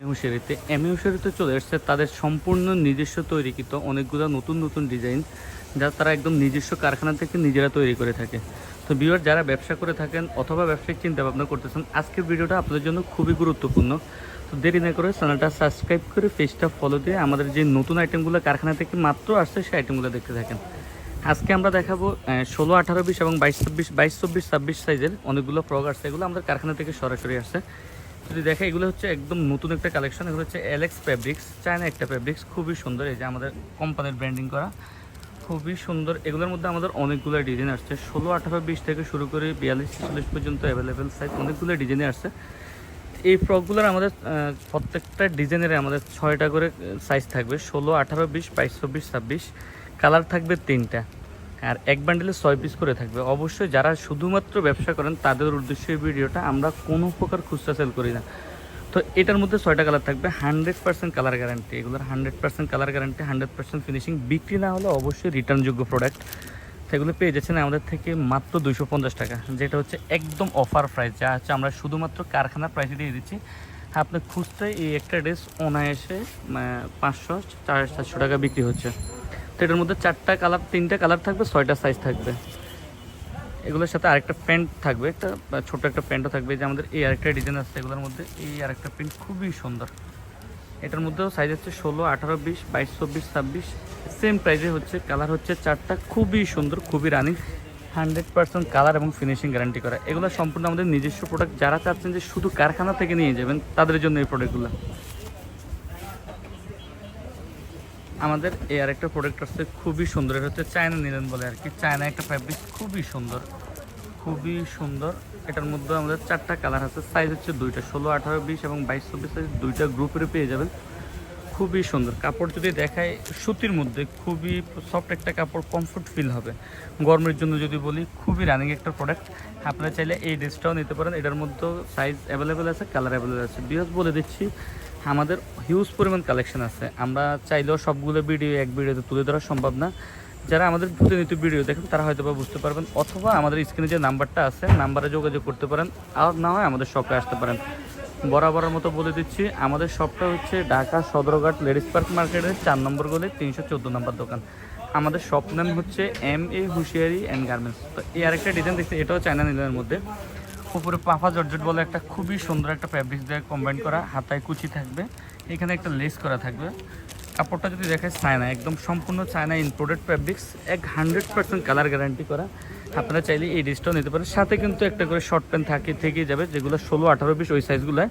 এমইউশারিতে চলে এসেছে তাদের সম্পূর্ণ নিজস্ব তৈরিকৃত অনেকগুলো নতুন নতুন ডিজাইন, যা তারা একদম নিজস্ব কারখানা থেকে নিজেরা তৈরি করে থাকে। তো ভিউয়ার যারা ব্যবসা করে থাকেন অথবা ব্যবসায়িক চিন্তা ভাবনা করতেছেন, আজকের ভিডিওটা আপনাদের জন্য খুবই গুরুত্বপূর্ণ। তো দেরি না করে চ্যানেলটা সাবস্ক্রাইব করে পেজটা ফলো দিয়ে আমাদের যে নতুন আইটেমগুলো কারখানা থেকে মাত্র আসছে সেই আইটেমগুলো দেখতে থাকেন। আজকে আমরা দেখাবো 16, 18, 20 এবং 22, 24, 26 সাইজের অনেকগুলো ফ্রক আসছে। এগুলো আমাদের কারখানা থেকে সরাসরি আসছে। যদি দেখে এগুলো হচ্ছে একদম নতুন একটা কালেকশন। এগুলো হচ্ছে এলেক্স ফ্যাব্রিক্স, চায়না একটা ফ্যাব্রিক্স, খুবই সুন্দর। এই যে আমাদের কোম্পানির ব্র্যান্ডিং করা, খুবই সুন্দর। এগুলোর মধ্যে আমাদের অনেকগুলো ডিজাইন আসছে, 16, 18, 20 থেকে শুরু করে 42, 46 পর্যন্ত অ্যাভেলেবেল সাইজ অনেকগুলো ডিজাইনে আসছে। এই ফ্রকগুলোর আমাদের প্রত্যেকটা ডিজাইনের আমাদের 6টা করে সাইজ থাকবে, 16, 18, 20, 22, 24, 26। কালার থাকবে 3টা, আর এক বান্ডেলে 6 পিস করে থাকবে। অবশ্যই যারা শুধুমাত্র ব্যবসা করেন তাদের উদ্দেশ্যে এই ভিডিওটা, আমরা কোনো প্রকার খুচরা সেল করি না। তো এটার মধ্যে 6টা কালার থাকবে, 100% কালার গ্যারান্টি। এগুলোর 100% কালার গ্যারান্টি, 100% ফিনিশিং। বিক্রি না হলে অবশ্যই রিটার্নযোগ্য প্রোডাক্ট। সেগুলো পেয়ে যাচ্ছেন আমাদের থেকে মাত্র 250 টাকা, যেটা হচ্ছে একদম অফার প্রাইস, যা হচ্ছে আমরা শুধুমাত্র কারখানার প্রাইসে দিয়ে দিচ্ছি। আপনি খুঁজতে এই একটা ড্রেস অনায়াসে 500, 400 টাকা বিক্রি হচ্ছে। তো এটার মধ্যে 4টা কালার, 3টা কালার থাকবে, 6টা সাইজ থাকবে। এগুলোর সাথে আরেকটা প্যান্ট থাকবে, একটা ছোটো একটা প্যান্টও থাকবে। যে আমাদের এই আরেকটা ডিজাইন আছে এগুলোর মধ্যে, এই আরেকটা প্যান্ট খুবই সুন্দর। এটার মধ্যেও সাইজ হচ্ছে 16, 18, 20, 22, 24, 26। সেম প্রাইসে হচ্ছে। কালার হচ্ছে 4টা, খুবই সুন্দর, খুবই রানিং, 100% কালার এবং ফিনিশিং গ্যারান্টি করা। এগুলো সম্পূর্ণ আমাদের নিজস্ব প্রোডাক্ট। যারা চাচ্ছেন যে শুধু কারখানা থেকে নিয়ে যাবেন, তাদের জন্য এই প্রোডাক্টগুলো। আমাদের এই আরেকটা প্রোডাক্ট আসছে, খুবই সুন্দর। এটা হচ্ছে চায়না নিলেন বলে আর কি, চায়না একটা ফ্যাব্রিক, খুবই সুন্দর, খুবই সুন্দর। এটার মধ্যে আমাদের 4টা কালার আছে, সাইজ হচ্ছে 2টা, 16, 18, 20 এবং 22, 24 সাইজ 2টা গ্রুপের পেয়ে যাবেন। খুবই সুন্দর কাপড়। যদি দেখায় সুতির মধ্যে খুবই সফট একটা কাপড়, কমফোর্ট ফিল হবে। গরমের জন্য যদি বলি, খুবই রানিং একটা প্রোডাক্ট। আপনারা চাইলে এই ড্রেসটাও নিতে পারেন। এটার মধ্যেও সাইজ অ্যাভেলেবেল আছে, কালার অ্যাভেলেবেল আছে। বিকজ বলে দিচ্ছি, আমাদের হিউজ পরিমাণ কালেকশন আছে। আমরা চাইলেও সবগুলো ভিডিও এক ভিডিওতে তুলে ধরা সম্ভব না। যারা আমাদের প্রতিনিয়ত ভিডিও দেখেন তারা হয়তো বা বুঝতে পারবেন, অথবা আমাদের স্ক্রিনে যে নাম্বারটা আছে নাম্বারে যোগাযোগ করতে পারেন, আর না হয় আমাদের শপে আসতে পারেন। বরাবরের মতো বলে দিচ্ছি, আমাদের শপটা হচ্ছে ঢাকা সদরঘাট লেডিস পার্ক মার্কেটের 4 নম্বর গলি 314 নম্বর দোকান। আমাদের শপ নাম হচ্ছে MA হুঁশিয়ারি অ্যান্ড গার্মেন্টস। তো এই আরেকটা ডিজাইন দেখছি, এটাও চায়না নিলের মধ্যে। উপরে পাফা জর্জেট বলে একটা খুবই সুন্দর একটা ফ্যাব্রিক্স দিয়ে কম্বাইন করা, হাতায় কুচি থাকবে, এখানে একটা লেস করা থাকবে। কাপড়টা যদি দেখায় চায়না, একদম সম্পূর্ণ China imported fabrics, 100% colour guarantee করা। আপনারা চাইলে এই ড্রেসটাও নিতে পারেন। সাথে কিন্তু একটা করে শর্ট প্যান্ট থেকেই যাবে, যেগুলো 16, 18, 20 ওই সাইজগুলো।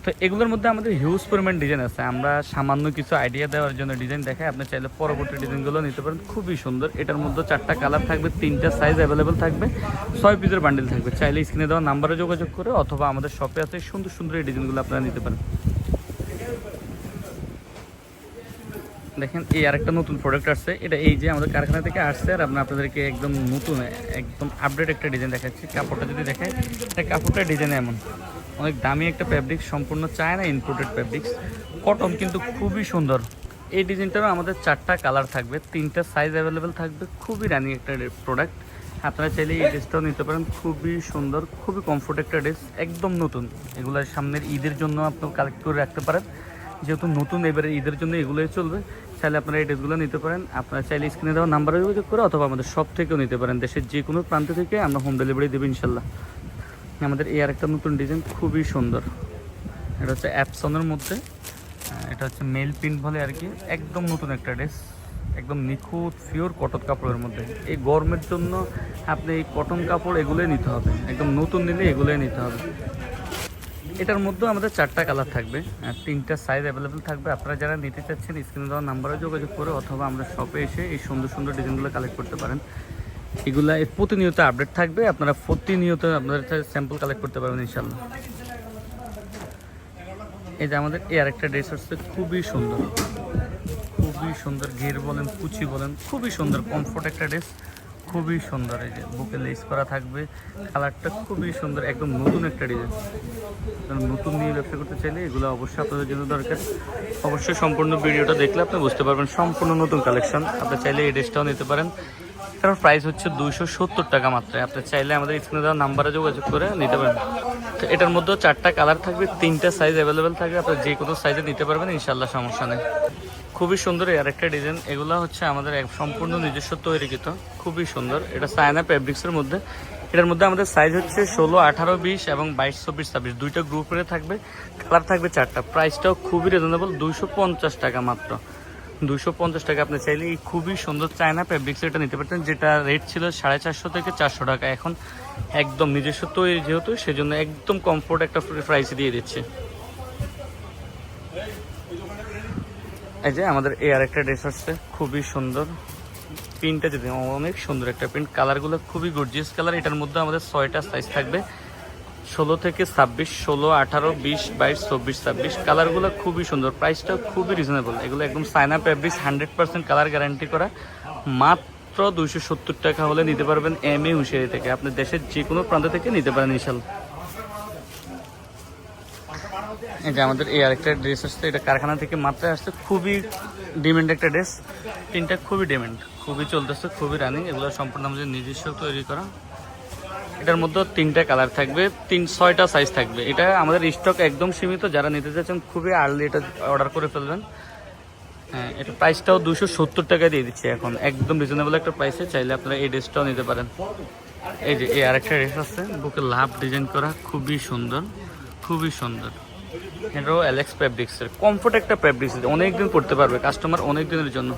তো এগুলোর মধ্যে আমাদের হিউজ পরিমাণ ডিজাইন আছে। আমরা সামান্য কিছু আইডিয়া দেওয়ার জন্য ডিজাইন দেখাই, আপনি চাইলে পরবর্তী ডিজাইনগুলো নিতে পারেন। খুবই সুন্দর। এটার মধ্যে 4টা কালার থাকবে, 3টা সাইজ অ্যাভেলেবেল থাকবে, 6 পিসের বান্ডেল থাকবে। চাইলে স্ক্রিনে দেওয়া নাম্বারে যোগাযোগ করে অথবা আমাদের শপে আছে সুন্দর সুন্দর এই ডিজাইনগুলো আপনারা নিতে পারেন। দেখেন এই আরেকটা নতুন প্রোডাক্ট আসছে, এটা এই যে আমাদের কারখানা থেকে আসছে। আর আপনাদেরকে একদম নতুন, একদম আপডেট একটা ডিজাইন দেখাচ্ছি। কাপড়টা যদি দেখায়, এটা কাপড়টা ডিজাইন এমন অনেক দামি একটা ফ্যাব্রিক্স, সম্পূর্ণ চায়না ইম্পোর্টেড ফ্যাব্রিক্স, কটন, কিন্তু খুবই সুন্দর। এই ডিজাইনটারও আমাদের 4টা কালার থাকবে, 3টা সাইজ অ্যাভেলেবেল থাকবে। খুবই রানিং একটা প্রোডাক্ট। আপনারা চাইলে এই ড্রেসটাও নিতে পারেন। খুবই সুন্দর, খুবই কমফোর্ট একটা ড্রেস, একদম নতুন। এগুলো সামনের ঈদের জন্য আপনারা কালেক্ট করে রাখতে পারেন, যেহেতু নতুন এবারে ঈদের জন্য এগুলোই চলবে। চাইলে আপনারা এই ড্রেসগুলো নিতে পারেন। আপনারা চাইলে স্ক্রিনে দেওয়া নাম্বারে যোগাযোগ করে অথবা আমাদের শপ থেকেও নিতে পারেন। দেশের যে কোনো প্রান্ত থেকে আমরা হোম ডেলিভারি দেবো ইনশাল্লাহ। আমাদের এই আরেকটা নতুন ডিজাইন, খুবই সুন্দর। এটা হচ্ছে অ্যাপসনের মধ্যে, এটা হচ্ছে মেল প্রিন্ট বলে আর কি, একদম নতুন একটা ড্রেস, একদম নিখুঁত পিওর কটন কাপড়ের মধ্যে। এই গরমের জন্য আপনি এই কটন কাপড় এগুলোই নিতে হবে, একদম নতুন নিলে এগুলোই নিতে হবে। এটার মধ্যেও আমাদের 4টা কালার থাকবে, 3টা সাইজ অ্যাভেলেবেল থাকবে। আপনারা যারা নিতে চাচ্ছেন স্ক্রিনে দেওয়া নাম্বারে যোগাযোগ করে অথবা আমরা শপে এসে এই সুন্দর সুন্দর ডিজাইনগুলো কালেক্ট করতে পারেন। এগুলা প্রতিনিয়ত আপডেট থাকবে, আপনারা প্রতিনিয়ত আপনাদের স্যাম্পল কালেক্ট করতে পারবেন ইনশাল্লাহ। এই যে আমাদের এই আরেকটা ড্রেস হচ্ছে, খুবই সুন্দর, খুবই সুন্দর। ঘের বলেন, কুচি বলেন, খুবই সুন্দর, কমফোর্ট একটা ড্রেস, খুবই সুন্দর। এই যে বুকে লেস করা থাকবে, কালারটা খুবই সুন্দর, একদম নতুন একটা ডিজাইন। নতুন নিয়ে ব্যবসা করতে চাইলে এগুলো অবশ্যই আপনাদের জন্য দরকার। অবশ্যই সম্পূর্ণ ভিডিওটা দেখলে আপনি বুঝতে পারবেন সম্পূর্ণ নতুন কালেকশন। আপনি চাইলে এই ড্রেসটাও নিতে পারেন। এটার প্রাইস হচ্ছে 270 টাকা মাত্র। আপনি চাইলে আমাদের স্ক্রিনে দেওয়া নাম্বারে যোগাযোগ করে নিতে পারেন। তো এটার মধ্যেও 4টা কালার থাকবে, 3টা সাইজ অ্যাভেলেবেল থাকবে, আপনারা যে কোনো সাইজে নিতে পারবেন ইনশাল্লাহ, সমস্যা নেই। খুবই সুন্দর এই আরেকটা ডিজাইন, এগুলো হচ্ছে আমাদের সম্পূর্ণ নিজস্ব তৈরিকৃত, খুবই সুন্দর। এটা চায়না ফেব্রিক্সের মধ্যে, এটার মধ্যে আমাদের সাইজ হচ্ছে 16, 18, 20 এবং 22, 24, 26 দুইটা গ্রুপে থাকবে। কালার থাকবে 4টা। প্রাইসটাও খুবই রিজনেবল, 250 টাকা মাত্র। 250 টাকা আপনি চাইলে এই খুবই সুন্দর চায়না ফেব্রিক্স এটা নিতে পারতেন, যেটা রেট ছিল 450 থেকে 400 টাকা। এখন একদম নিজস্ব তৈরি যেহেতু, সেজন্য একদম কমফোর্ট একটা প্রাইস দিয়ে দিচ্ছে। এই যে আমাদের এই আরেকটা ড্রেস আসছে, খুবই সুন্দর প্রিন্টটা, যদি অনেক সুন্দর একটা প্রিন্ট, কালারগুলো খুবই গর্জিয়াস কালার। এটার মধ্যে আমাদের 6টা সাইজ থাকবে, 16 থেকে 26, 16, 18, 20, 22, 24, 26 কালারগুলো খুবই সুন্দর। প্রাইসটা খুবই রিজনেবল। এগুলো একদম চায়না ফেব্রিক্স, 100% কালার গ্যারান্টি করা। মাত্র 270 টাকা হলে নিতে পারবেন MA হুঁশিয়ারি থেকে। আপনি দেশের যে কোনো প্রান্ত থেকে নিতে পারেন ইনশাল্লাহ। এই যে আমাদের এই আরেকটা ড্রেস আসছে, এটা কারখানা থেকে মাত্র আসছে, খুবই ডিমান্ড একটা ড্রেস। প্রিন্টটা খুবই ডিমান্ড, খুবই চলতেছে, খুবই রানিং। এগুলো সম্পূর্ণ আমাদের নিজস্ব তৈরি করা। এটার মধ্যে 3টা কালার থাকবে, 6টা সাইজ থাকবে। এটা আমাদের স্টক একদম সীমিত, যারা নিতে চাচ্ছেন খুবই আর্লি এটা অর্ডার করে ফেলবেন। হ্যাঁ, এটা প্রাইসটাও 270 টাকা দিয়ে দিচ্ছি এখন, একদম রিজনেবল একটা প্রাইসে। চাইলে আপনারা এই ড্রেসটাও নিতে পারেন। এই যে এই আরেকটা ড্রেস আছে, বুকে লাভ ডিজাইন করা, খুবই সুন্দর, খুবই সুন্দর। এটাও অ্যালেক্স ফেব্রিক্সের কমফোর্ট একটা ফেব্রিক্স, অনেকদিন পড়তে পারবে কাস্টমার, অনেক দিনের জন্য।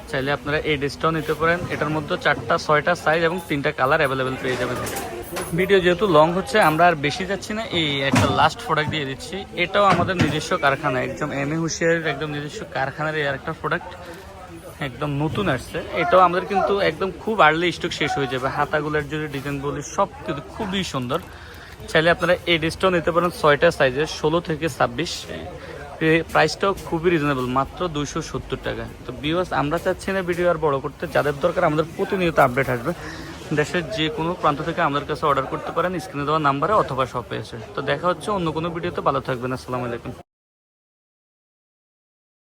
চাইলে আপনারা এই ড্রেসটাও নিতে পারেন। এটার মধ্যে 4টা 6টা সাইজ এবং 3টা কালার অ্যাভেলেবেল পেয়ে যাবেন। ভিডিও যেহেতু লং হচ্ছে, আমরা আর বেশি যাচ্ছি না, এই একটা লাস্ট প্রোডাক্ট দিয়ে দিচ্ছি। এটাও আমাদের নিজস্ব কারখানা, একদম MA হুঁশিয়ারির একদম নিজস্ব কারখানার এই আরেকটা প্রোডাক্ট, একদম নতুন আসছে। এটাও আমাদের কিন্তু একদম খুব আর্লি স্টক শেষ হয়ে যাবে। হাতাগুলোর যদি ডিজাইন বলি, সব কিন্তু খুবই সুন্দর। চাইলে আপনারা এই ড্রেসটাও নিতে পারেন, 6টা সাইজের, 16 থেকে 26। প্রাইসটাও খুবই রিজনেবল, মাত্র 270 টাকা। তো ভিউয়ার্স, আমরা চাচ্ছি না ভিডিও আর বড় করতে, যাদের দরকার আমাদের প্রতিনিয়ত আপডেট আসবে, দেশের যে কোনো প্রান্ত থেকে আমাদের কাছে অর্ডার করতে পারেন স্ক্রিনে দেওয়া নাম্বারে অথবা শপে এসে। তো দেখা হচ্ছে অন্য কোনো ভিডিওতে, ভালো থাকবেন, আসসালামু আলাইকুম।